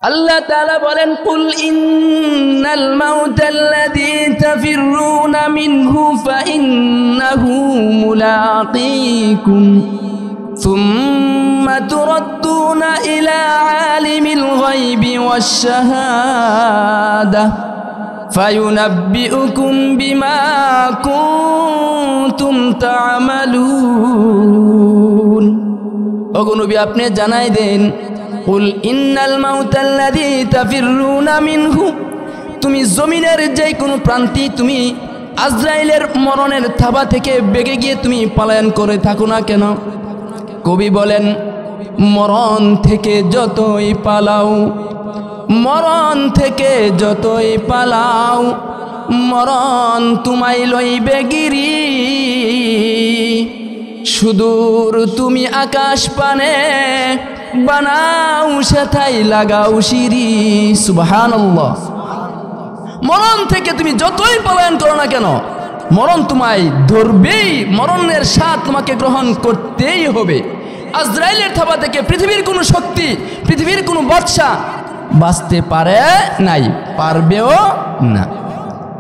আল্লাহ তাআলা বলেন, কুল ইন্নাল মাউতাল্লাযী তাফিররুনা মিনহু ফাইন্নাহু মুলাকীকুম সুম্মা তুরাদ্দুনা ইলা আলিমিল গায়বি ওয়াশ শাহাদাহ ফায়ুনাব্বিউকুম বিমা কুনতুম তা'মালুন। ওগো নবী, আপনি জানাই দেন, কুল ইন্নাল মাউতাল্লাযী তাফিররুনা মিনহু, তুমি জমিনের যে কোনো প্রান্তে তুমি আজরাইলের মরণের থাবা থেকে বেগে গিয়ে তুমি পলায়ন করে থাকো না কেন, কবি বলেন, মরণ থেকে যতই পালাও, মরণ থেকে যতই পালাও, মরণ তোমায় লইবে গিরি, সুদূর তুমি আকাশ পানে বানাও সেথাই লাগাও সিঁড়ি। সুবহানাল্লাহ। মরণ থেকে তুমি যতই পলায়ন করো না কেন, মরণ তোমায় ধরবেই, মরণের স্বাদ তোমাকে গ্রহণ করতেই হবে। আজরাইলের থাবা থেকে পৃথিবীর কোনো শক্তি, পৃথিবীর কোনো বাদশা বাঁচতে পারে নাই, পারবেও না।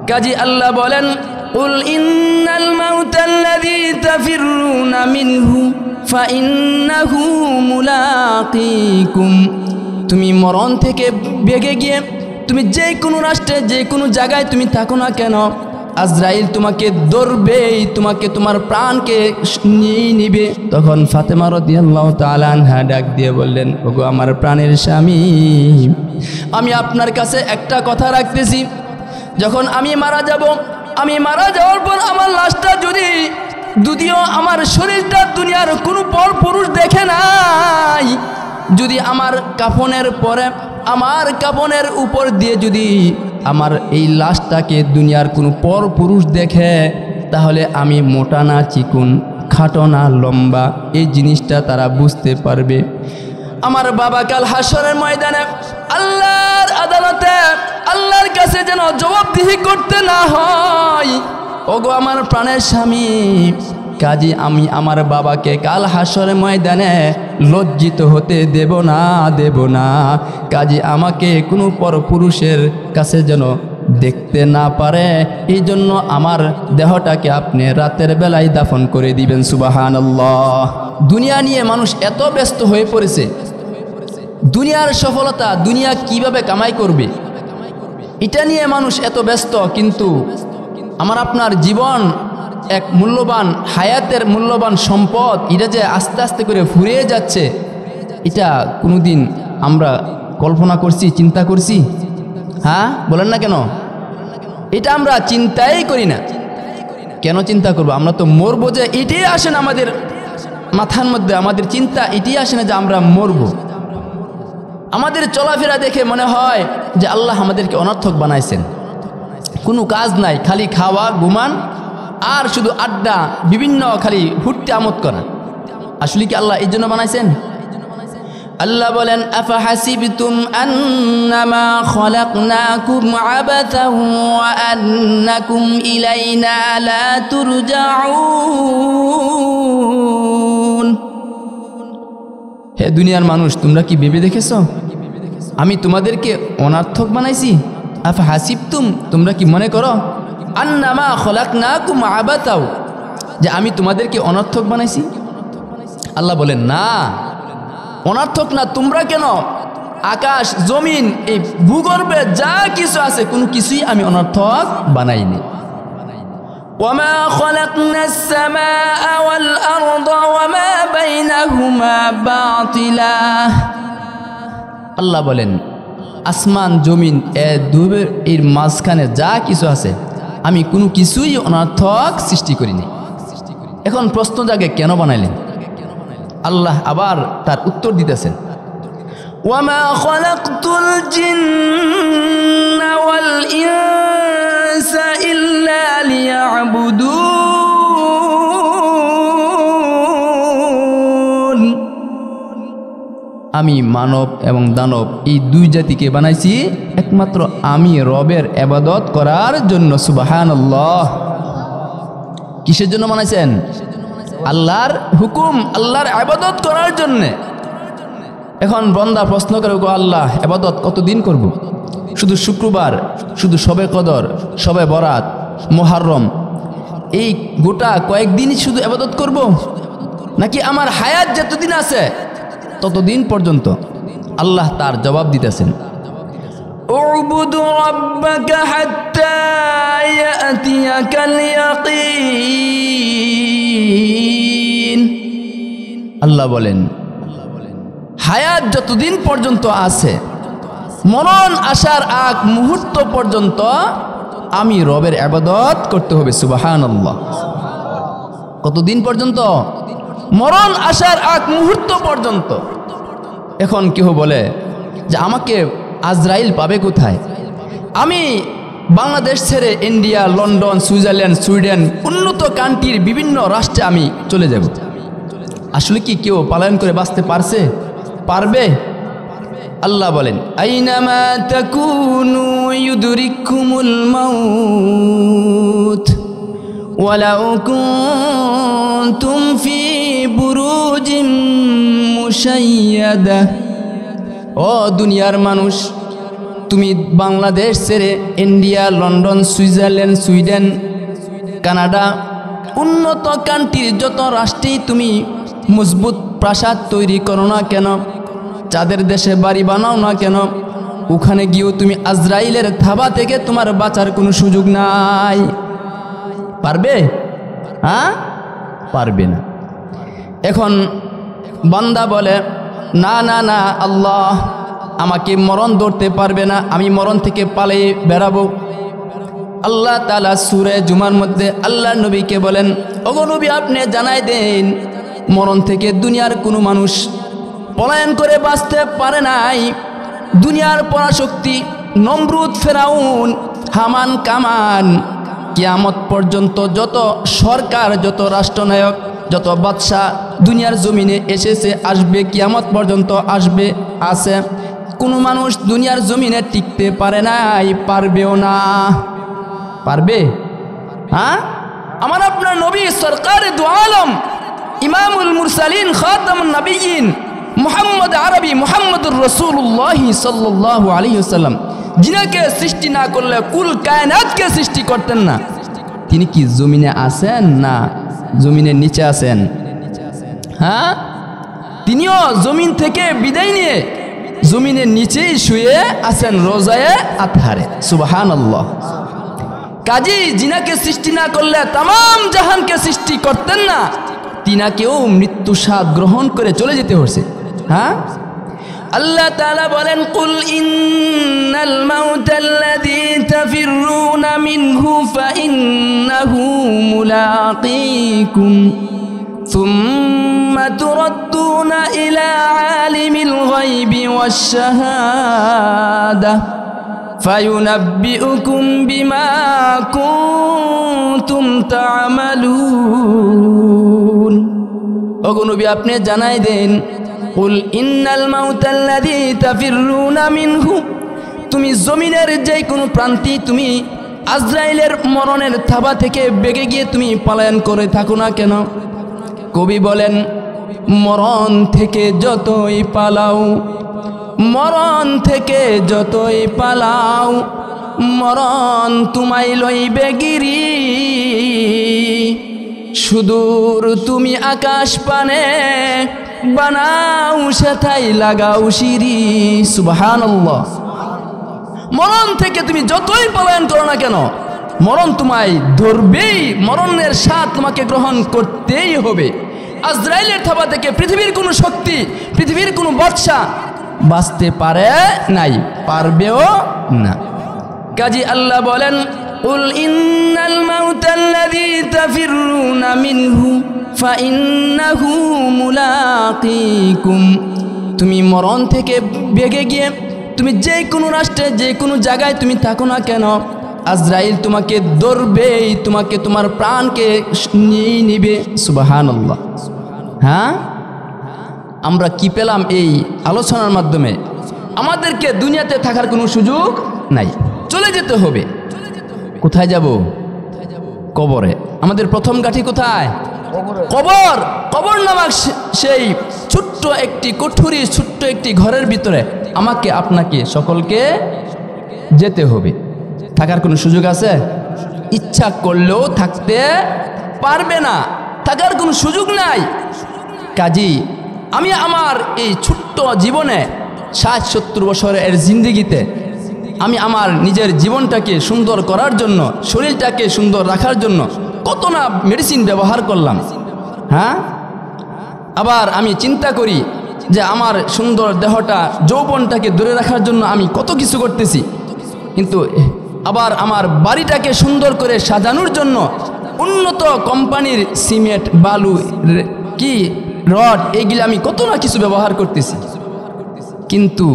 কাজী আল্লাহ বলেন, কুল ইন্নাল মাউতাল্লাযী তাফিররুনা মিনহু ফাইন্নাহু মুলাকীকুম, তুমি মরণ থেকে বেগে গিয়ে তুমি যে কোনো রাষ্ট্রে যে কোনো জায়গায় তুমি থাকো না কেন, আজরাইল তোমাকে ধরবেই, তোমাকে তোমার প্রাণকে নিয়ে নিবে। তখন ফাতেমা রাদিয়াল্লাহু তাআলা আনহা ডাক দিয়ে বললেন, ওগো আমার প্রাণের স্বামী, আমি আপনার কাছে একটা কথা রাখতেছি, যখন আমি মারা যাব, আমি মারা যাওয়ার পর আমার লাশটা যদিও আমার শরীরটা দুনিয়ার কোনো পর পুরুষ দেখে নাই, যদি আমার কাফনের পরে আমার কাফনের উপর দিয়ে যদি আমার এই লাশটাকে দুনিয়ার কোনো পর পুরুষ দেখে, তাহলে আমি মোটা না চিকুন, খাটো না লম্বা, এই জিনিসটা তারা বুঝতে পারবে। আমার বাবা কাল হাসরের ময়দানে আল্লাহর আদালতে আল্লাহর কাছে যেন জবাবদিহি করতে না হয়। ওগো আমার প্রাণের স্বামী, কাজী আমি আমার বাবাকে কাল হাসরের ময়দানে লজ্জিত হতে দেব না। কাজী আমাকে কোনো পরপুরুষের কাছে যেন দেখতে না পারে, এই জন্য আমার দেহটাকে আপনি রাতের বেলায় দাফন করে দিবেন। সুবহানাল্লাহ। দুনিয়া নিয়ে মানুষ এত ব্যস্ত হয়ে পড়েছে, দুনিয়ার সফলতা, দুনিয়া কিভাবে কামাই করবে, এটা নিয়ে মানুষ এত ব্যস্ত, কিন্তু আমার আপনার জীবন এক মূল্যবান, হায়াতের মূল্যবান সম্পদ, এটা যে আস্তে আস্তে করে ফুরিয়ে যাচ্ছে, এটা কোনোদিন আমরা কল্পনা করছি, চিন্তা করছি? হ্যাঁ, বলেন না কেন? এটা আমরা চিন্তাই করি না। কেন চিন্তা করবো? আমরা তো মরবো, যে এটাই আসে না আমাদের মাথার মধ্যে, আমাদের চিন্তা এটাই আসে না যে আমরা মরবো। আমাদের চলাফেরা দেখে মনে হয় যে আল্লাহ আমাদেরকে অনর্থক বানাইছেন, কোনো কাজ নাই, খালি খাওয়া, ঘুমান আর শুধু আড্ডা, বিভিন্ন খালি ফুর্তি আমোদ করা। আসলে কি আল্লাহ এই জন্য বানাইছেন? আল্লাহ বলেন, আফাহাসিবতুম আন্নামা খলাকনাকুম আবাতান ওয়া আন্নাকুম ইলাইনা লা তুরজাউন। হে দুনিয়ার মানুষ, তোমরা কি ভেবে দেখেছ আমি তোমাদেরকে অনর্থক বানাইছি? আফাহাসিবতুম, তোমরা কি মনে করো, আন্নামা খলাকনাকুম আবাতাও, যে আমি তোমাদেরকে অনর্থক বানাইছি? আল্লাহ বলেন, না, অনর্থক না। তোমরা কেন, আকাশ জমিন এই ভূগর্ভে যা কিছু আছে কোনো কিছুই আমি অনর্থক বানাইনি। ওয়ামা খলাকনাস সামাআ ওয়াল আরদা ওয়ামা বাইনাহুমা বাতিলা। আল্লাহ বলেন, আসমান জমিন এর মাঝখানে যা কিছু আছে আমি কোনো কিছুই অনর্থক সৃষ্টি করিনি। এখন প্রশ্ন জাগে, কেন বানাইলেন? আল্লাহ আবার তার উত্তর দিতেছেন, ওয়ামা খলাকতুল জিন্না ওয়াল ইনসা ইল্লা লিয়াবুদুন। আমি মানব এবং দানব এই দুই জাতিকে বানাইছি একমাত্র আমি রবের ইবাদত করার জন্য। সুবহানাল্লাহ। কিসের জন্য বানাইছেন? আল্লাহর হুকুম, আল্লাহর ইবাদত করার জন্য। এখন বান্দা প্রশ্ন করে, গো আল্লাহ, ইবাদত কতদিন করব? শুধু শুক্রবার, শুধু শবে কদর, শবে বরাত, মুহররম, এই গোটা কয়েকদিনই শুধু ইবাদত করব, নাকি আমার হায়াত যতদিন আছে ততদিন পর্যন্ত? আল্লাহ তার জবাব দিতেছেন, উবুদু রাব্বাকা হাত্তা ইয়াতিয়াকাল ইয়াকিন। আল্লাহ বলেন, হায়াত যতদিন পর্যন্ত আছে, মরণ আসার আগ মুহূর্ত পর্যন্ত আমি রবের ইবাদত করতে হবে। সুবহানাল্লাহ। কতদিন পর্যন্ত? মরণ আসার আগ মুহূর্ত পর্যন্ত। এখন কেউ বলে যে আমাকে আজরাইল পাবে কোথায়? আমি বাংলাদেশ ছেড়ে ইন্ডিয়া, লন্ডন, সুইজারল্যান্ড, সুইডেন, উন্নত কান্ট্রির বিভিন্ন রাষ্ট্রে আমি চলে যাব। আসলে কি কেউ পালায়ন করে বাঁচতে পারছে? পারবে? আল্লাহ বলেন, আইনামা তাকুনু ইউদরিকুমুল মাউত ওয়ালাউ কুনতুম ফি বুরুজিম মুশাইয়াদা। ও দুনিয়ার মানুষ, তুমি বাংলাদেশ ছেড়ে India, London, Switzerland, Sweden, Canada, উন্নত কান্ট্রির যত রাষ্ট্রেই তুমি মজবুত প্রাসাদ তৈরি করো না কেন, যাদের দেশে বাড়ি বানাও না কেন, ওখানে গিয়েও তুমি আজরাইলের থাবা থেকে তোমার বাঁচার কোনো সুযোগ নাই। পারবে? হ্যাঁ, পারবে না। এখন বান্দা বলে, না না না আল্লাহ, আমাকে মরণ ধরতে পারবে না, আমি মরণ থেকে পালিয়ে বেড়াবো। আল্লাহ তাআলা সূরা জুমার মধ্যে আল্লাহ নবীকে বলেন, ওগো নবী, আপনি জানাই দেন, মরণ থেকে দুনিয়ার কোনো মানুষ পলায়ন করে বাঁচতে পারে নাই। দুনিয়ার পরাশক্তি নমরুদ, ফেরাউন, হামান, কামান, কিয়ামত পর্যন্ত যত সরকার, যত রাষ্ট্রনায়ক, যত বাদশা দুনিয়ার জমিনে এসেছে, আসবে, কিয়ামত পর্যন্ত আসবে, আছে, কোনো মানুষ দুনিয়ার জমিনে টিকতে পারে নাই, পারবেও না। পারবে? হ্যাঁ, আমার আপনার নবী সরকারে দু আলম, ইমামুল মুরসালিন, খাতামুন নবিয়্যিন, মুহাম্মদ আরবি, মুহাম্মদুর রাসূলুল্লাহ সাল্লাল্লাহু আলাইহি ওয়াসাল্লাম, যিনাকে সৃষ্টি না করলে কুল কায়নাতকে সৃষ্টি করতেন না, তিনি কি জমিনে আছেন না জমিনের নিচে আছেন? হ্যাঁ, তিনিও জমিন থেকে বিদায় নিয়ে জমিনের নিচেই শুয়ে আছেন, রোজায়ে আতহারে। সুবহানাল্লাহ। কাজী যিনাকে সৃষ্টি না করলে তামাম জাহানকে সৃষ্টি করতেন না, তিনাকেও মৃত্যু স্বাদ গ্রহণ করে চলে যেতে হয়েছে। হ্যাঁ, আল্লাহ তাআলা বলেন, কুল ইন্নাল মাউতাল্লাযী তাফিররুনা মিনহু ফাইন্নাহু মুলাকীকুম সুম্মা তুরাদ্দুনা ইলা আলিমিল গায়বি ওয়াশ শাহাদা ফায়ুনাব্বিউকুম বিমা কুনতুম তা'মালুন। ওগো নবী, আপনি জানাই দেন, কুল ইন্নাল মাউতাল্লাযী তাফিররুনা মিনহু, তুমি জমিনের যে কোনো প্রান্তে তুমি আজরাইলের মরণের থাবা থেকে বেগে গিয়ে তুমি পলায়ন করে থাকো না কেন, কবি বলেন, মরণ থেকে যতই পালাও, মরণ থেকে যতই পালাও, মরণ তোমায় লইবে গিরি, সুদূর তুমি আকাশ পানে বানাও সেথায় লাগাও সিঁড়ি। সুবহানাল্লাহ। মরণ থেকে তুমি যতই পলায়ন করো না কেন, মরণ তোমায় ধরবেই, মরণের স্বাদ তোমাকে গ্রহণ করতেই হবে। আজরাইলের থাবা থেকে পৃথিবীর কোনো শক্তি, পৃথিবীর কোনো বাদশা বাঁচতে পারে নাই, পারবেও না। কাজী আল্লাহ বলেন, কুল ইন্নাল মাউতাল্লাযী তাফিররুনা মিনহু ফাইন্নাহু মুলাকীকুম, তুমি মরণ থেকে বেগে গিয়ে তুমি যে কোনো রাষ্ট্রে, যে কোনো জায়গায় তুমি থাকো না কেন, আজরাইল তোমাকে ধরবেই, তোমাকে, তোমার প্রাণকে নিয়ে নিবে। সুবহানাল্লাহ। হ্যাঁ, আমরা কি পেলাম এই আলোচনার মাধ্যমে? আমাদেরকে দুনিয়াতে থাকার কোনো সুযোগ নাই, চলে যেতে হবে। কোথায় যাব? কবরে। আমাদের প্রথম গাঠি কোথায়? কবর। কবর নামক সেই ছোট্ট ছোট্ট একটি কুঠুরি, ছোট্ট একটি ঘরের ভিতরে আমাকে আপনাকে সকলকে যেতে হবে। থাকার কোনো সুযোগ আছে? ইচ্ছা করলেও থাকতে পারবে না, থাকার কোনো সুযোগ নাই। কাজী আমি আমার এই ছোট্ট জীবনে 60-70 বছরের জিন্দেগিতে আমি আমার নিজের জীবনটাকে সুন্দর করার জন্য, শরীরটাকে সুন্দর রাখার জন্য কত না মেডিসিন ব্যবহার করলাম। হ্যাঁ, আবার আমি চিন্তা করি যে আমার সুন্দর দেহটা, যৌবনটাকে ধরে রাখার জন্য আমি কত কিছু করতেছি, কিন্তু আবার আমার বাড়িটাকে সুন্দর করে সাজানোর জন্য উন্নত কোম্পানির সিমেন্ট, বালু, কি রড, এইগুলো আমি কত না কিছু ব্যবহার করতেছি। কিন্তু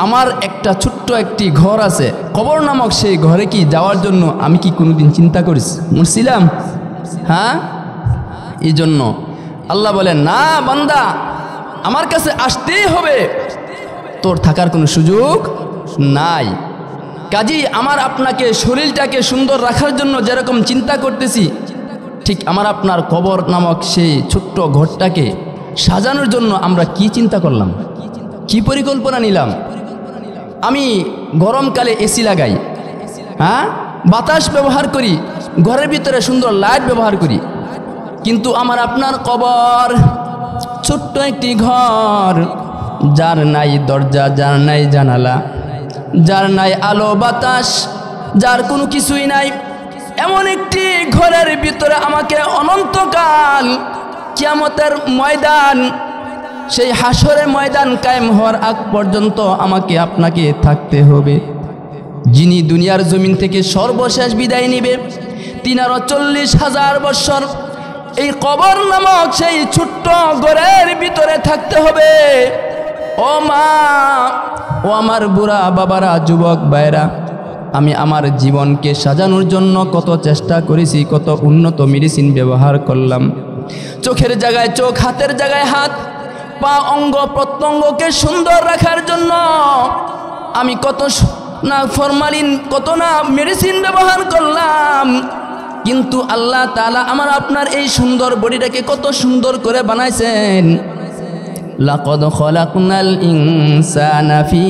আমার একটা ছোট্ট একটি ঘর আছে, কবর নামক সেই ঘরে কি যাওয়ার জন্য আমি কি কোনোদিন চিন্তা করছিলাম? হ্যাঁ, এই জন্য আল্লাহ বলেন, না বান্দা, আমার কাছে আসতেই হবে, তোর থাকার কোনো সুযোগ নাই। কাজী আমার আপনাকে শরীরটাকে সুন্দর রাখার জন্য যেরকম চিন্তা করতেছি, ঠিক আমার আপনার কবর নামক সেই ছোট্ট ঘরটাকে সাজানোর জন্য আমরা কি চিন্তা করলাম, কি পরিকল্পনা নিলাম। আমি গরমকালে এসি লাগাই, হ্যাঁ, বাতাস ব্যবহার করি, ঘরের ভিতরে সুন্দর লাইট ব্যবহার করি, কিন্তু আমার আপনার কবর ছোট্ট একটি ঘর, যার নাই দরজা, যার নাই জানালা, যার নাই আলো বাতাস, যার কোনো কিছুই নাই, এমন একটি ঘরের ভিতরে আমাকে অনন্তকাল কিয়ামতের ময়দান, সেই হাসরের ময়দান কায়েম হওয়ার আগ পর্যন্ত আমাকে আপনাকে থাকতে হবে। যিনি দুনিয়ার জমিন থেকে সর্বশেষ বিদায় নিবে 43,000 বৎসর এই কবর নামক সেই ছোট্ট ঘরের ভিতরে থাকতে হবে। ও মা, ও আমার বুড়া বাবারা, যুবক ভাইরা, আমি আমার জীবনকে সাজানোর জন্য কত চেষ্টা করেছি, কত উন্নত মেডিসিন ব্যবহার করলাম। চোখের জায়গায় চোখ, হাতের জায়গায় হাত, পা, অঙ্গ প্রত্যঙ্গকে সুন্দর রাখার জন্য আমি কত না ফরমালিন, কত না মেডিসিন ব্যবহার করলাম, কিন্তু আল্লাহ তাআলা আমার আপনার এই সুন্দর বডিটাকে কত সুন্দর করে বানাইছেন। লাকাদ খলাকনাল ইনসানা ফি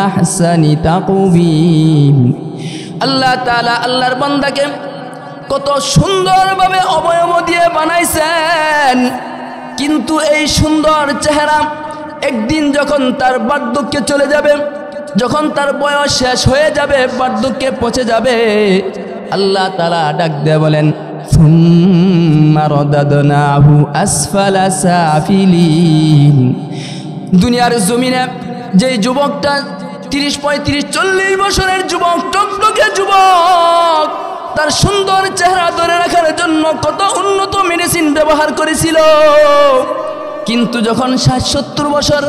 আহসানি তাকওয়িম। আল্লাহ তাআলা আল্লাহর বান্দাকে কত সুন্দরভাবে অবয়ব দিয়ে বানাইছেন, কিন্তু এই সুন্দর চেহারা একদিন যখন তার বার্ধক্যে চলে যাবে, যখন তার বয়স শেষ হয়ে যাবে, বার্ধক্যে পৌঁছে যাবে, আল্লাহ তাআলা ডাক দিয়ে বলেন, সুম্মা রাদাদনাহু আসফালা সাফিলিন। দুনিয়ার জমিনে যেই যুবকটা 30, 35, 40 বছরের যুবক, টকটকে যুবক, তার সুন্দর চেহারা ধরে রাখার জন্য কত উন্নত মেডিসিন ব্যবহার করেছিল, কিন্তু যখন 60-70 বছর,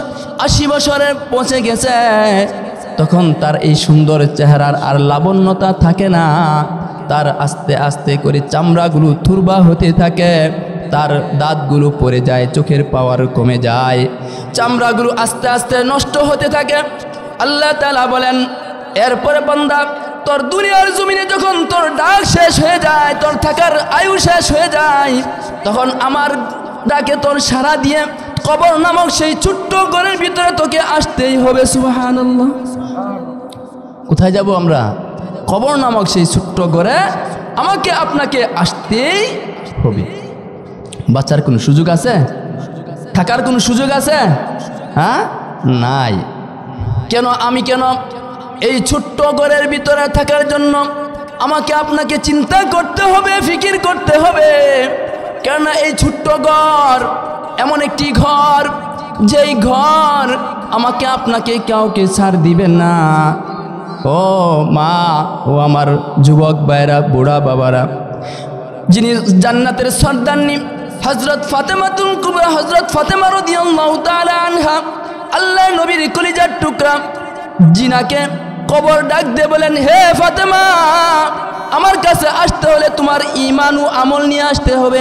80 বছরে পৌঁছে গেছে, তখন তার এই সুন্দর চেহারার আর লাবণ্যতা থাকে না। তার আস্তে আস্তে করে চামড়াগুলো থুরবা হতে থাকে, তার দাঁতগুলো পড়ে যায়, চোখের পাওয়ার কমে যায়, চামড়াগুলো আস্তে আস্তে নষ্ট হতে থাকে। আল্লাহ তাআলা বলেন, এরপরে বান্দা, তোর দুনিয়ার জমিনে যখন তোর ডাক শেষ হয়ে যায়, তোর থাকার আয়ু শেষ হয়ে যায়, তখন আমার ডাকে তোর সাড়া দিয়ে কবর নামক সেই ছোট্ট ঘরের ভিতরে তোকে আসতেই হবে। সুবহানাল্লাহ। কোথায় যাব আমরা? কবর নামক সেই ছোট্ট ঘরে আমাকে আপনাকে আসতেই হবে। বাঁচার কোনো সুযোগ আছে? থাকার কোনো সুযোগ আছে? হ্যাঁ, নাই। কেন আমি কেন এই ছোট্ট ঘরের ভিতরে থাকার জন্য আমাকে আপনাকে চিন্তা করতে হবে, ফিকির করতে হবে? কেননা এই ছোট্ট ঘর এমন একটি ঘর, যেই ঘর আমাকে আপনাকে কাউকে ছাড় দিবে না। ও মা, ও আমার যুবক ভাইরা, বুড়া বাবারা, যিনি জান্নাতের সর্দারনি হযরত ফাতেমাতুল কুবরা, হযরত ফাতেমা রাদিয়াল্লাহু তাআলা আনহা, আল্লাহর নবীর কলিজার টুকরা, জিনাকে কবর ডাক দিয়ে বলেন, হে ফাতেমা, আমার কাছে আসতে হলে তোমার ঈমান ও আমল নিয়ে আসতে হবে।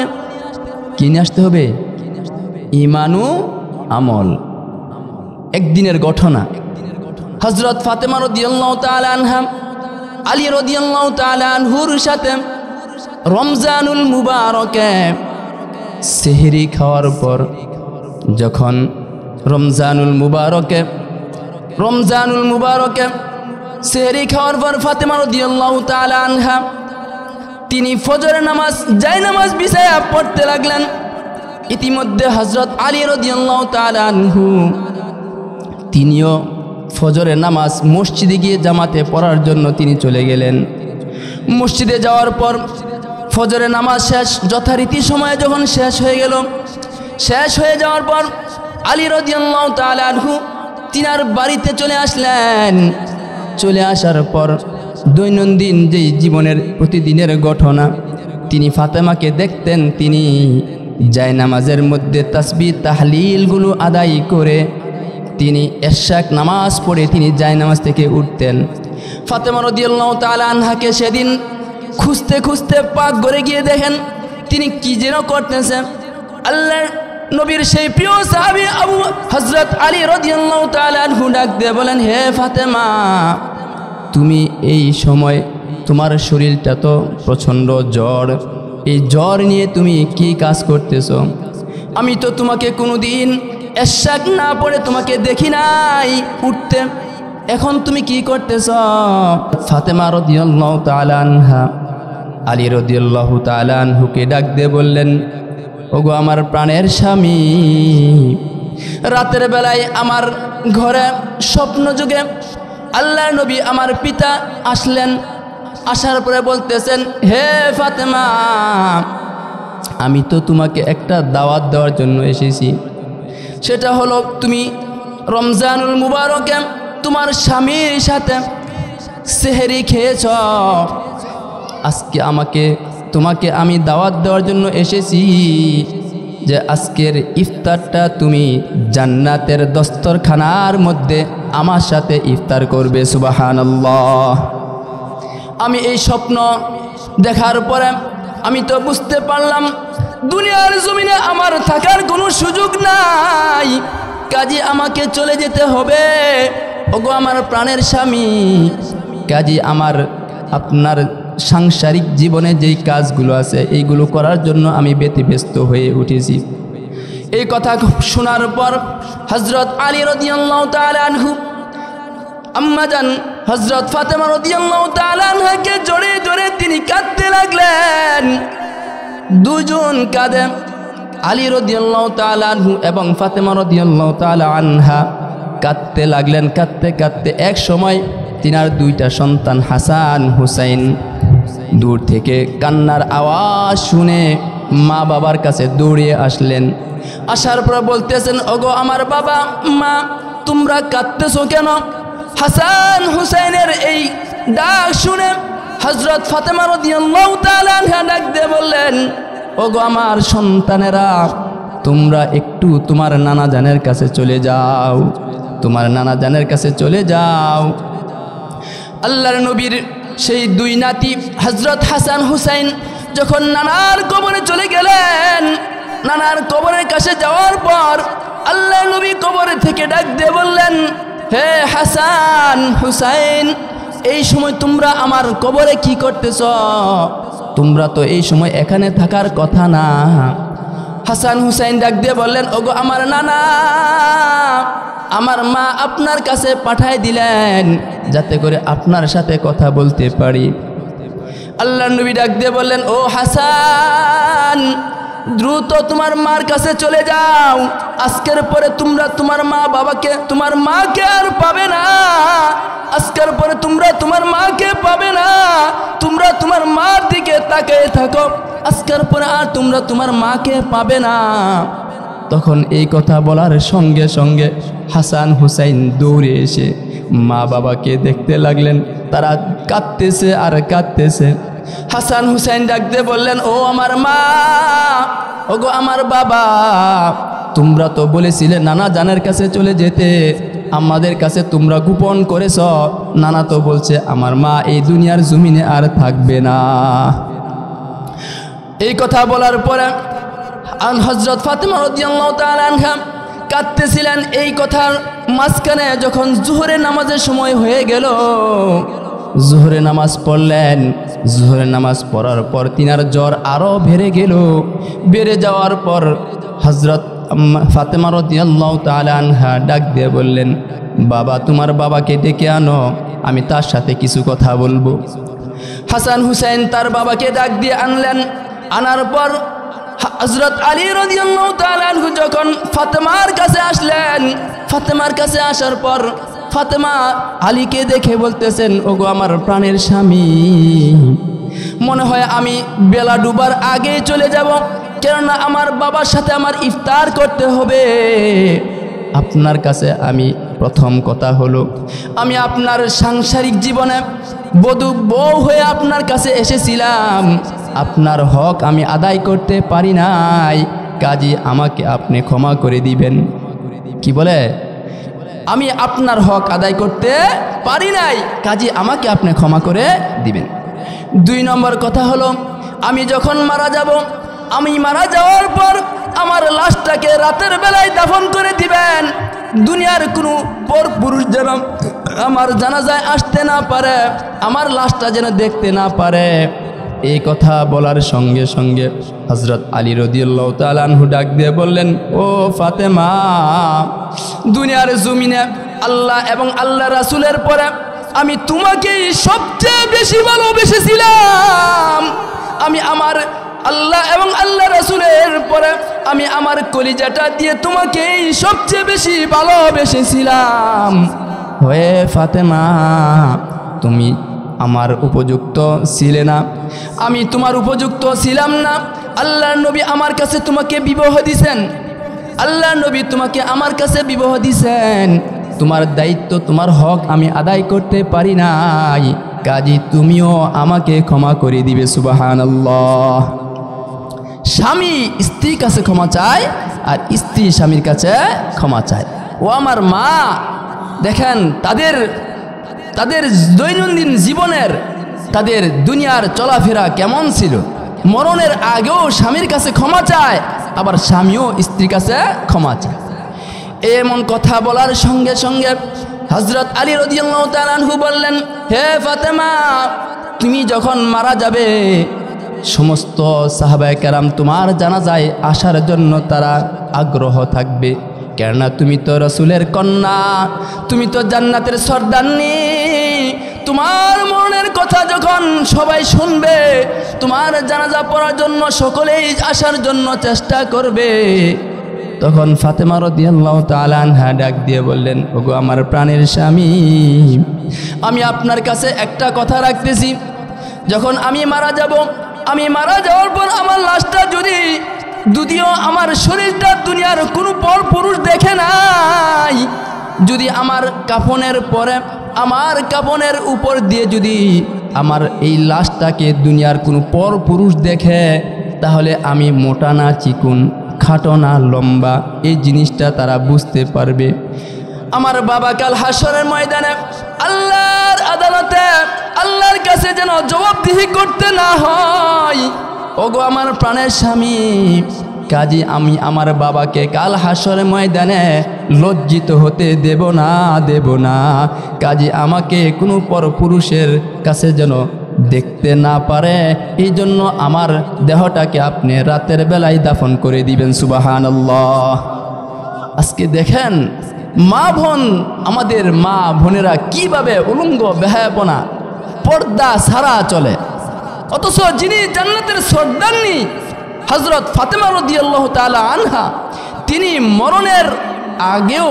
কি নিয়ে আসতে হবে? ঈমান ও আমল। একদিনের ঘটনা, হযরত ফাতেমা রাদিয়াল্লাহু তাআলা আনহা আলী রাদিয়াল্লাহু তাআলা আনহুর সাথে রমজানুল মুবারকে সেহরি খাওয়ার পর যখন রমজানুল মুবারকে সেহরি খাওয়ার পর ফাতেমা রাদিয়াল্লাহু তাআলা আনহা তিনি ফজরের নামাজ জায়নামাজ বিছায়া পড়তে লাগলেন। ইতিমধ্যে হযরত আলী রাদিয়াল্লাহু তাআলা আনহু তিনিও ফজরের নামাজ মসজিদে গিয়ে জামাতে পড়ার জন্য তিনি চলে গেলেন। মসজিদে যাওয়ার পর ফজরের নামাজ শেষ, যথারীতি সময়ে যখন শেষ হয়ে গেল, শেষ হয়ে যাওয়ার পর আলী রাদিয়াল্লাহু তাআলা আনহু তিনার বাড়িতে চলে আসলেন। চলে আসার পর দৈনন্দিন যেই জীবনের প্রতিদিনের ঘটনা, তিনি ফাতেমাকে দেখতেন তিনি জায়নামাজের মধ্যে তাসবিহ তাহলিলগুলো আদায় করে তিনি এশাক নামাজ পড়ে তিনি জায়নামাজ থেকে উঠতেন। ফাতেমা রাদিয়াল্লাহু তাআলা আনহাকে সেদিন খুঁজতে খুঁজতে পাক ঘরে গিয়ে দেখেন তিনি কি যেন করতেছেন। আল্লাহর নবীর সেই প্রিয় সাহাবী আবু হযরত আলী রাদিয়াল্লাহু তাআলা আনহু ডাক দিয়ে বলেন, হে ফাতেমা, তুমি এই সময় তোমার শরীরটা তো প্রচণ্ড জ্বর, এই জ্বর নিয়ে তুমি কি কাজ করতেছ? আমি তো তোমাকে কোনোদিন এশাক না পড়ে তোমাকে দেখি নাই উঠতে, এখন তুমি কি করতেছ? ফাতেমা রাদিয়াল্লাহু তাআলা আনহা আলী রাদিয়াল্লাহু তাআলা আনহুকে ডাক দিয়ে বললেন, ওগো আমার প্রাণের স্বামী, রাতের বেলায় আমার ঘরে স্বপ্ন যুগে আল্লাহর নবী আমার পিতা আসলেন। আসার পরে বলতেছেন, হে ফাতেমা, আমি তো তোমাকে একটা দাওয়াত দেওয়ার জন্য এসেছি। সেটা হলো তুমি রমজানুল মুবারকে তোমার স্বামীর সাথে সেহরি খেয়েছ। আজকে তোমাকে আমি দাওয়াত দেওয়ার জন্য এসেছি যে আজকের ইফতারটা তুমি জান্নাতের দস্তরখানার মধ্যে আমার সাথে ইফতার করবে। সুবহানাল্লাহ। আমি এই স্বপ্ন দেখার পরে আমি তো বুঝতে পারলাম দুনিয়ার জমিনে আমার থাকার কোনো সুযোগ নাই, কাজে আমাকে চলে যেতে হবে। ওগো আমার প্রাণের স্বামী, কাজে আপনার সাংসারিক জীবনে যেই কাজগুলো আছে এইগুলো করার জন্য আমি ব্যতিব্যস্ত হয়ে উঠেছি। এই কথা শোনার পর হযরত আলী রাদিয়াল্লাহু তাআলা আনহু আম্মাজান হযরত ফাতেমা রাদিয়াল্লাহু তাআলা আনহাকে জড়িয়ে ধরে তিনি কাঁদতে লাগলেন। দুজন কাঁদে, আলী রাদিয়াল্লাহু তাআলা আনহু এবং ফাতেমা রাদিয়াল্লাহু তাআলা আনহা কাঁদতে লাগলেন। কাঁদতে কাঁদতে এক সময় তিনার দুইটা সন্তান হাসান হুসাইন দূর থেকে কান্নার আওয়াজ শুনে মা বাবার কাছে দৌড়িয়ে আসলেন। আসার পর বলতেছেন, ওগো আমার বাবা মা, তোমরা কাঁদতেছো কেন? হাসান হুসাইনের এই ডাক শুনে হযরত ফাতেমা রাদিয়াল্লাহু তাআলা আনহা ডাক দিয়ে বললেন, ওগো আমার সন্তানেরা, তোমরা একটু তোমার নানা জানের কাছে চলে যাও, তোমার নানা জানের কাছে চলে যাও। আল্লাহর নবীর সেই দুই নাতি হযরত হাসান হুসাইন যখন নানার কবরে চলে গেলেন, নানার কবরের কাছে যাওয়ার পর আল্লাহর নবী কবরে থেকে ডাক দিয়ে বললেন, হে হাসান হুসাইন, এই সময় তোমরা আমার কবরে কি করতেছ? তোমরা তো এই সময় এখানে থাকার কথা না। হাসান হুসাইন ডাক দিয়ে বললেন, ওগো আমার নানা, আমার মা আপনার কাছে পাঠায় দিলেন যাতে করে আপনার সাথে কথা বলতে পারি। আল্লাহর নবী ডাক দিয়ে বললেন, ও হাসান, দ্রুত তোমার মার কাছে চলে যাও। আজকের পরে তোমরা তোমার মা বাবাকে, তোমার মাকে আর পাবে না। আজকের পরে তোমরা তোমার মাকে পাবে না। তোমরা তোমার মার দিকে তাকিয়ে থাকো। আজকের পরে আর তোমরা তোমার মাকে পাবে না। তখন এই কথা বলার সঙ্গে সঙ্গে হাসান হুসাইন দৌড়ে এসে মা বাবাকে দেখতে লাগলেন। তারা কাঁদতেছে আর কাঁদতেছে। হাসান হুসাইন ডাকতে বললেন, ও আমার মা, ওগো আমার বাবা, তোমরা তো বলেছিলে নানা জানের কাছে চলে যেতে, আমাদের কাছে তোমরা গোপন করেছ। নানা তো বলছে আমার মা এই দুনিয়ার জমিনে আর থাকবে না। এই কথা বলার পরে হযরত ফাতেমা রাদিয়াল্লাহু তাআলা আনহা কাঁদতেছিলেন। এই কথার মাঝখানে যখন জোহরের নামাজের সময় হয়ে গেল, জোহরের নামাজ পড়লেন। জোহরের নামাজ পড়ার পর তিনার জ্বর আরও বেড়ে গেল। বেড়ে যাওয়ার পর হযরত ফাতেমা রাদিয়াল্লাহু তাআলা আনহা ডাক দিয়ে বললেন, বাবা তোমার বাবাকে ডেকে আনো, আমি তার সাথে কিছু কথা বলবো। হাসান হুসেন তার বাবাকে ডাক দিয়ে আনলেন। আনার পর হযরত আলী রাদিয়াল্লাহু তাআলা আনহু যখন ফাতেমার কাছে আসলেন, ফাতেমার কাছে আসার পর ফাতেমা আলীকে দেখে বলতেছেন, ওগো আমার প্রাণের স্বামী, মনে হয় আমি বেলা ডুবার আগে চলে যাব, কেননা আমার বাবার সাথে আমার ইফতার করতে হবে। আপনার কাছে আমি প্রথম কথা হলো, আমি আপনার সাংসারিক জীবনে বধূ বউ হয়ে আপনার কাছে এসেছিলাম, আপনার হক আমি আদায় করতে পারি নাই, কাজী আমাকে আপনি ক্ষমা করে দিবেন। কি বলে? আমি আপনার হক আদায় করতে পারি নাই, কাজী আমাকে আপনি ক্ষমা করে দিবেন। 2 নম্বর কথা হলো, আমি যখন মারা যাব, আমি মারা যাওয়ার পর আমার লাশটাকে রাতের বেলায় দাফন করে দিবেন। দুনিয়ার কোনো পর পুরুষ যেন আমার জানাজায় আসতে না পারে, আমার লাশটা যেন দেখতে না পারে। এই কথা বলার সঙ্গে সঙ্গে হযরত আলী রাদিয়াল্লাহু তাআলা আনহু ডাক দিয়ে বললেন, ও ফাতেমা, দুনিয়ার জমিনে আল্লাহ এবং আল্লাহ রাসূলের পরে আমি তোমাকেই সবচেয়ে বেশি ভালোবেসেছিলাম। আমি আমার আল্লাহ এবং আল্লাহ রাসূলের পরে আমি আমার কলিজাটা দিয়ে তোমাকেই সবচেয়ে বেশি ভালোবেসেছিলাম। হয়ে ফাতেমা, তুমি আমার উপযুক্ত ছিলে না, আমি তোমার উপযুক্ত ছিলাম না। আল্লাহর নবী আমার কাছে তোমাকে বিবাহ দিয়েছেন, আল্লাহর নবী তোমাকে আমার কাছে বিবাহ দিয়েছেন, তোমার দায়িত্ব তোমার হক আমি আদায় করতে পারি নাই, কাজী তুমিও আমাকে ক্ষমা করে দিবে। সুবহানাল্লাহ। স্বামী স্ত্রীর কাছে ক্ষমা চায় আর স্ত্রী স্বামীর কাছে ক্ষমা চায়। ও আমার মা, দেখেন তাদের দৈনন্দিন জীবনের, তাদের দুনিয়ার চলাফেরা কেমন ছিল। মরণের আগেও স্বামীর কাছে ক্ষমা চায়, আবার স্বামীও স্ত্রীর কাছে ক্ষমা চায়। এমন কথা বলার সঙ্গে সঙ্গে হযরত আলী রাদিয়াল্লাহু তাআলা আনহু বললেন, হে ফাতেমা, তুমি যখন মারা যাবে, সমস্ত সাহাবায়ে কেরাম তোমার জানাজায় আসার জন্য তারা আগ্রহ থাকবে, কেননা তুমি তো রাসূলের কন্যা, তুমি তো জান্নাতের সর্দারনী। তোমার মরণের কথা যখন সবাই শুনবে, তোমার জানাজা পড়ার জন্য সকলেই আসার জন্য চেষ্টা করবে। তখন ফাতেমা রাদিয়াল্লাহু তাআলা আনহা ডাক দিয়ে বললেন, ওগো আমার প্রাণের স্বামী, আমি আপনার কাছে একটা কথা রাখতেছি, যখন আমি মারা যাব, আমি মারা যাওয়ার পর আমার লাশটা যদিও আমার শরীরটা দুনিয়ার কোনো পর পুরুষ দেখে নাই, যদি আমার কাফনের পরে আমার কাফনের উপর দিয়ে যদি আমার এই লাশটাকে দুনিয়ার কোনো পর পুরুষ দেখে, তাহলে আমি মোটা না চিকুন, খাটো না লম্বা, এই জিনিসটা তারা বুঝতে পারবে। আমার বাবা কাল হাসরের ময়দানে আল্লাহর আদালতে আল্লাহর কাছে যেন জবাবদিহি করতে না হয়। ওগো আমার প্রাণের স্বামী, কাজী আমি আমার বাবাকে কাল হাসরের ময়দানে লজ্জিত হতে দেব না। কাজী আমাকে কোনো পরপুরুষের কাছে যেন দেখতে না পারে, এই জন্য আমার দেহটাকে আপনি রাতের বেলায় দাফন করে দিবেন। সুবহানাল্লাহ। আজকে দেখেন মা বোন, আমাদের মা বোনেরা কিভাবে উলঙ্গ বেহায়াপনা পর্দা ছাড়া চলে, অথচ যিনি জান্নাতের সর্দারনী হযরত ফাতেমা রাদিয়াল্লাহু তাআলা আনহা, তিনি মরণের আগেও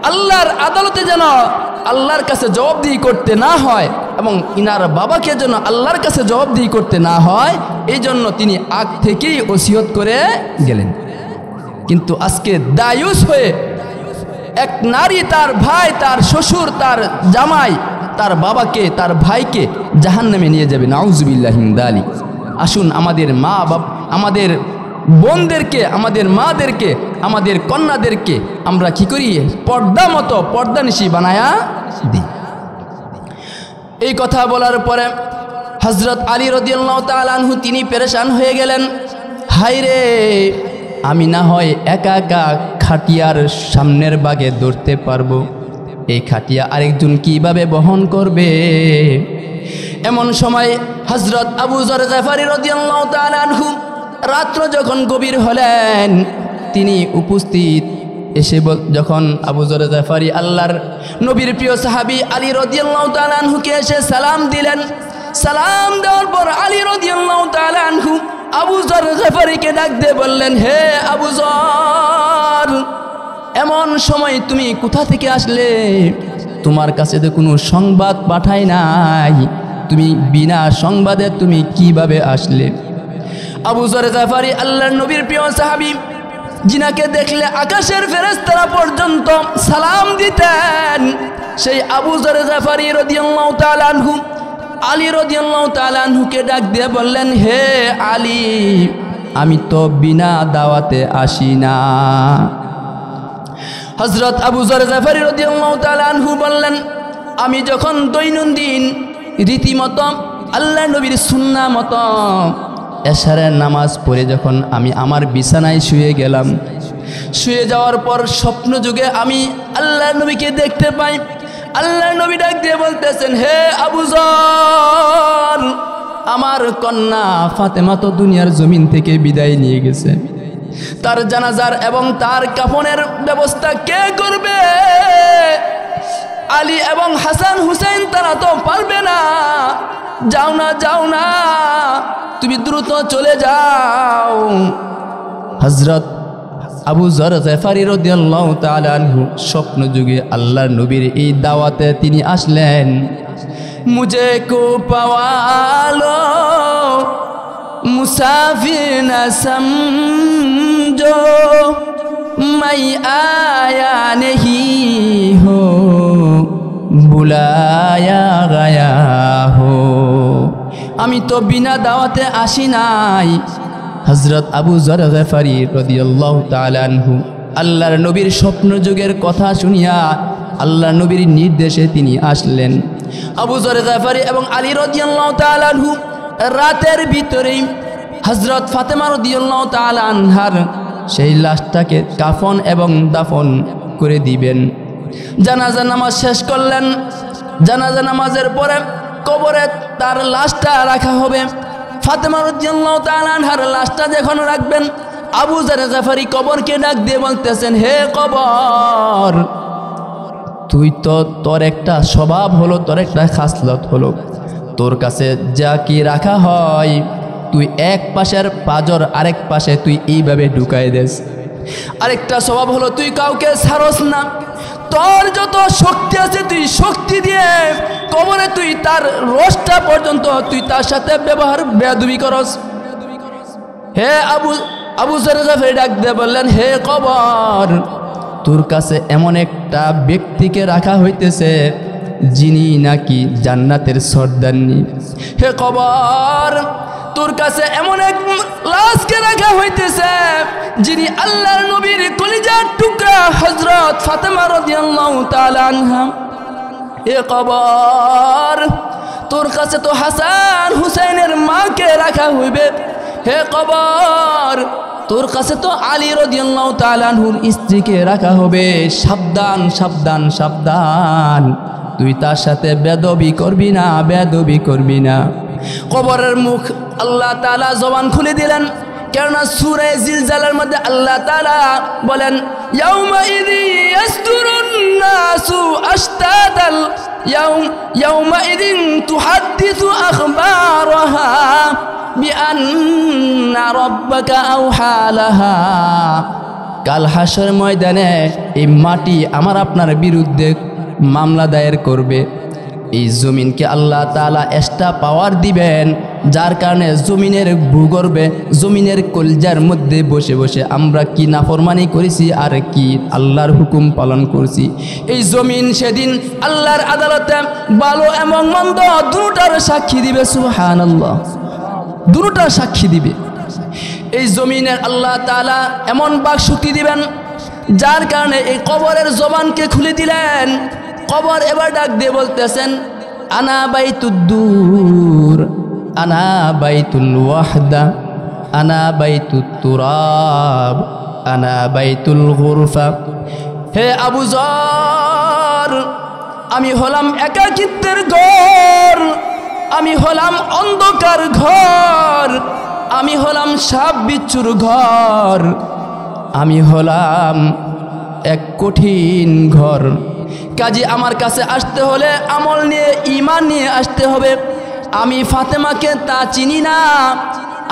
আল্লাহর আদালতে যেন আল্লাহর কাছে জবাবদিহি করতে না হয় এবং ইনার বাবাকে যেন আল্লাহর কাছে জবাবদিহি করতে না হয়, এই জন্য তিনি আগ থেকেই ওসিয়ত করে গেলেন। কিন্তু আজকে দায়ুস হয়ে এক নারী তার ভাই, তার শ্বশুর, তার জামাই, তার বাবাকে, তার ভাইকে জাহান্নামে নিয়ে যাবে। নাউযুবিল্লাহি মিন যালিক। আসুন আমাদের মা বাবা, আমাদের বোনদেরকে, আমাদের মাদেরকে, আমাদের কন্যাদেরকে আমরা কি করি, পর্দা মতো পর্দানিশী বানায়া দিই। এই কথা বলার পরে হযরত আলী রাদিয়াল্লাহু তাআলা আনহু তিনি পেরেশান হয়ে গেলেন। হায় রে, আমি না হয় একা একা খাটিয়ার সামনের বাগে ধরতে পারবো, এই খাটিয়া আরেকজন কিভাবে বহন করবে। এমন সময় হযরত আবু যর গফারী রাদিয়াল্লাহু তাআলা আনহু রাত্র যখন গভীর হলেন, তিনি উপস্থিত এসে যখন আবু যর গফারি আল্লাহর নবীর প্রিয় সাহাবী আলী রাদিয়াল্লাহু তাআলা আনহুকে এসে সালাম দিলেন। সালাম দেওয়ার পর আলী রাদিয়াল্লাহু তাআলা আনহু আবু যর গফারিকে ডাক দিয়ে বললেন, হে আবু যর, এমন সময় তুমি কোথা থেকে আসলে? তোমার কাছে তো কোনো সংবাদ পাঠাই নাই, তুমি বিনা সংবাদে তুমি কিভাবে আসলে? আবু যর গফারি আল্লাহর নবীর প্রিয় সাহাবী, যিনাকে দেখলে আকাশের ফেরেশতারা পর্যন্ত সালাম দিতেন, সেই আবু যর গফারি রাদিয়াল্লাহু তাআলা আনহু আলী রাদিয়াল্লাহু তাআলা আনহুকে ডাক দিয়ে বললেন, হে আলী, আমি তো বিনা দাওয়াতে আসি না। হযরত আবু যর গফারি রাদিয়াল্লাহু তাআলা আনহু বললেন, আমি যখন দৈনন্দিন রীতিমতো আল্লাহর নবীর সুন্নাহ মতো এশারের নামাজ পড়ে যখন আমি আমার বিছানায় শুয়ে গেলাম, শুয়ে যাওয়ার পর স্বপ্ন যুগে আমি আল্লাহর নবীকে দেখতে পাই। আল্লাহর নবী ডাক দিয়ে বলতেছেন, হে আবু যর, আমার কন্যা ফাতেমা তো দুনিয়ার জমিন থেকে বিদায় নিয়ে গেছে, তার জানাজার এবং তার কাফনের ব্যবস্থা কে করবে? আলী এবং হাসান হুসাইন তারা তো পারবে না। যাও না, যাও না, তুমি দ্রুত চলে যাও। হযরত আবু যর গফারি রাদিয়াল্লাহু তাআলা আনহু স্বপ্ন যুগে আল্লাহর নবীর এই দাওয়াতে তিনি আসলেন। মুঝে কো পাওয়ালো মুসাফির না সমঝো, मैं आया नहीं हो बुलाया गया हो। আমি তো বিনা দাওয়াতে আসি নাই। হযরত আবু যর গফারি রাদিয়াল্লাহু তাআলা আনহু আল্লাহর নবীর স্বপ্ন যুগের কথা শুনিয়া আল্লাহর নবীর নির্দেশে তিনি আসলেন। আবু যর গফারি এবং আলী রাদিয়াল্লাহু তাআলা আনহু রাতের ভিতরেই হযরত ফাতেমা রাদিয়াল্লাহু তাআলা আনহার সেই লাশটাকে কাফন এবং দাফন করে দিবেন। জানাজা নামাজ শেষ করলেন। জানাজা নামাজের পরে কবরে তার লাশটা রাখা হবে। ফাতেমা রাদিয়াল্লাহু তাআলা আনহার লাশটা যখন রাখবেন, আবু যর গফারি কবরকে ডাক দিয়ে বলতেছেন, হে কবর, তুই তো তোর একটা স্বভাব হলো, তোর একটা খাসলত হলো, তোর কাছে যা কি রাখা হয় তুই এক পাশের পাজর আরেক পাশে তুই এইভাবে ঢুকাই দেস। আরেকটা স্বভাব হলো তুই কাউকে ছাড়স না। তোর যত শক্তি আছে তুই শক্তি দিয়ে কবরে তুই তার রসটা পর্যন্ত তুই তার সাথে ব্যবহার বেয়াদবি করস। হে আবু যর গফারি ডাক দিয়ে বললেন, হে কবর, তোর কাছে এমন একটা ব্যক্তিকে রাখা হইতেছে যিনি নাকি জান্নাতের সর্দারনি। হে কবর, তোর কাছে এমন এক লাশকে রাখা হইতেছে যিনি আল্লাহর নবীর কলিজার টুকরা হযরত ফাতেমা রাদিয়াল্লাহু তাআলা আনহা। হে কবর, তোর কাছে তো হাসান হুসাইনের মাকে রাখা হইবে। হে কবর, তোর কাছে তো আলী রাদিয়াল্লাহু তাআলা আনহুর স্ত্রীকে রাখা হবে। সাবধান, সাবধান, সাবধান, তুই তার সাথে বেদবি করবি না, বেদবি করবি না। কবরের মুখ আল্লাহ তাআলা জবান খুলে দিলেন, কেননা সূরা জিলজালের মধ্যে আল্লাহ তাআলা বলেন, ইয়াউমা ইযি ইয়াসদুরুন নাসু আশতাদাল ইয়াউমা ইযিন তুহাদ্দিসু আখবারাহা বিআন্না রাব্বাকা আওহা লাহা। কাল হাসর ময়দানে এই মাটি আমার আপনার বিরুদ্ধে মামলা দায়ের করবে। এই জমিনকে আল্লাহ তাআলা এক্সট্রা পাওয়ার দিবেন, যার কারণে জমিনের ভূগর্ভে জমিনের কলজার মধ্যে বসে বসে আমরা কি নাফরমানি করেছি আর কি আল্লাহর হুকুম পালন করছি। এই জমিন সেদিন আল্লাহর আদালতে ভালো এবং মন্দ দুটার সাক্ষী দিবে। সুবহানাল্লাহ, দুটার সাক্ষী দিবে। এই জমিনের আল্লাহ তাআলা এমন বাকশক্তি দিবেন যার কারণে এই কবরের জবানকে খুলে দিলেন। কবর এবার ডাক দিয়ে বলতেছেন, আনা বাইতুদ্দুর, আনা বাইতুল ওয়াহদা, আনা বাইতুত তুরাব, আনা বাইতুল গুরফা। হে আবু যর, আমি হলাম একাকিত্বের ঘর, আমি হলাম অন্ধকার ঘর, আমি হলাম সাপ বিচ্ছুর ঘর। আমি হলাম এক কঠিন ঘর। কাজী আমার কাছে আসতে হলে আমল নিয়ে, ঈমান নিয়ে আসতে হবে। আমি ফাতেমাকে তা চিনি না,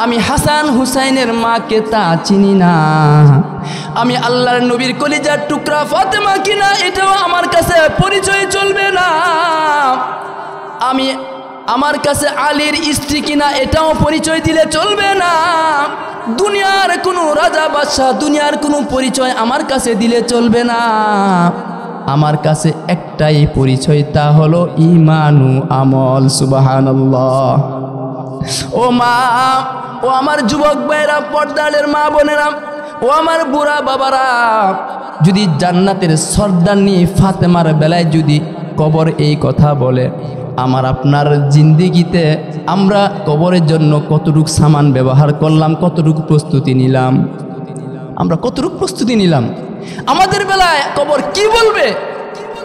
আমি হাসান হুসাইনের মাকে তা চিনি না, আমি আল্লাহর নবীর কলিজার টুকরা ফাতেমা কিনা এটাও আমার কাছে পরিচয় চলবে না, আমি আমার কাছে আলীর স্ত্রী কিনা এটাও পরিচয় দিলে চলবে না, দুনিয়ার কোনো রাজা বাদশাহ, দুনিয়ার কোনো পরিচয় আমার কাছে দিলে চলবে না। আমার কাছে একটাই পরিচয়, তা হলো ঈমানু আমল। সুবহানাল্লাহ। ও মা, ও আমার যুবক ভাইরা, পর্দারের মা বোনেরা, ও আমার বুড়া বাবারা, যদি জান্নাতের সর্দারনি ফাতেমার বেলায় যদি কবর এই কথা বলে, আমার আপনার জিন্দেগিতে আমরা কবরের জন্য কতটুকু সামান ব্যবহার করলাম, কতটুকু প্রস্তুতি নিলাম, আমরা কতটুকু প্রস্তুতি নিলাম? আমাদের বেলায় কবর কি বলবে?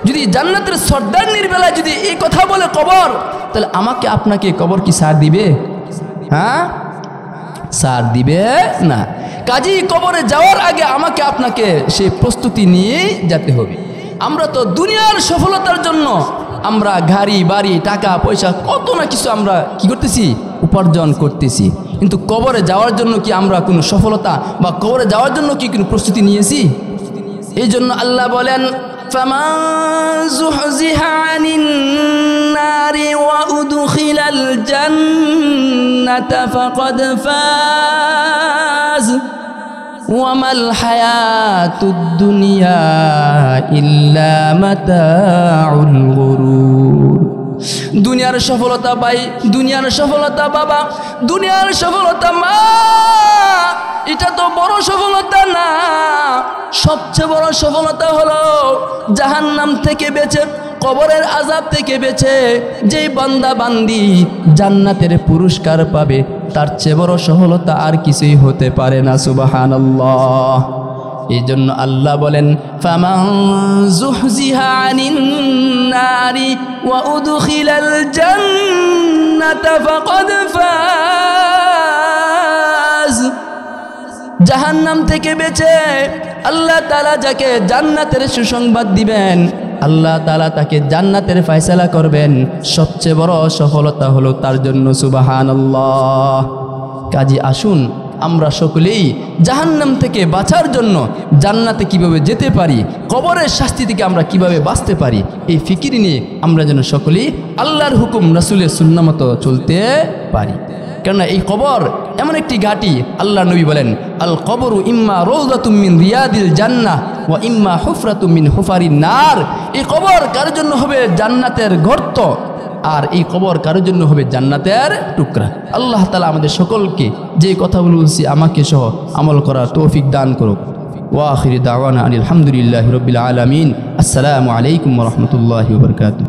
যদি জান্নাতের সর্দারনির বেলায় যদি এই কথা বলে কবর, তাহলে আমাকে আপনাকে কবর কি সার দিবে? হ্যাঁ, সার দিবে না। কাজী কবরে যাওয়ার আগে আমাকে আপনাকে সেই প্রস্তুতি নিয়ে যেতে হবে। আমরা তো দুনিয়ার সফলতার জন্য আমরা গাড়ি বাড়ি টাকা পয়সা কত না কিছু আমরা কি করতেছি, উপার্জন করতেছি, কিন্তু কবরে যাওয়ার জন্য কি আমরা কোনো সফলতা বা কবরে যাওয়ার জন্য কি কোনো প্রস্তুতি নিয়েছি? এই জন্য আল্লাহ বলেন, ফামান যুহজিহা আনিন নারি ওয়া উদখিলাল জান্নাতা ফাকাদ ফাজ ওয়া মাল হায়াতুদ দুনিয়া ইল্লা মাতাউল গুরুর। দুনিয়ার সফলতা ভাই, দুনিয়ার সফলতা বাবা, দুনিয়ার সফলতা মা, এটা তো বড় সফলতা না। সবচেয়ে বড় সফলতা হলো জাহান্নাম থেকে বেঁচে, কবরের আযাব থেকে বেঁচে যেই বান্দা বান্দি জান্নাতের পুরস্কার পাবে, তার চেয়ে বড় সফলতা আর কিছুই হতে পারে না। সুবহানাল্লাহ। এই জন্য আল্লাহ বলেন, ফামান যুহজিহা আনিন নারি ওয়া উদখিলাল জান্নাতা ফাকাদ ফাজ। জাহান্নাম থেকে বেঁচে আল্লাহ তাআলা যাকে জান্নাতের সুসংবাদ দিবেন, আল্লাহ তাআলা তাকে জান্নাতের ফয়সালা করবেন, সবচেয়ে বড় সফলতা হলো তার জন্য। সুবহানাল্লাহ। কাজী আসুন আমরা সকলেই জাহান্নাম থেকে বাঁচার জন্য জান্নাতে কিভাবে যেতে পারি, কবরের শাস্তি থেকে আমরা কিভাবে বাঁচতে পারি, এই ফিকির নিয়ে আমরা যেন সকলেই আল্লাহর হুকুম রাসূলের সুন্নাহ মতো চলতে পারি। কেননা এই কবর এমন একটি ঘাঁটি, আল্লাহ নবী বলেন, আল কবরু ইম্মা রাউযাতুম মিন রিয়াদিল জান্নাহ ওয়া ইম্মা হুফরাতুম মিন হুফারিন নার। এই কবর কার জন্য হবে জান্নাতের গর্ত, আর এই কবর কারোর জন্য হবে জান্নাতের টুকরা। আল্লাহ তাআলা আমাদের সকলকে যে কথাগুলো বলছি আমাকে সহ আমল করার তৌফিক দান করুক। ওয়া আখিরু দাওয়ানা আলহামদুলিল্লাহি রাব্বিল আলামিন। আসসালামু আলাইকুম ওয়া রাহমাতুল্লাহি ওয়া বারাকাতুহু।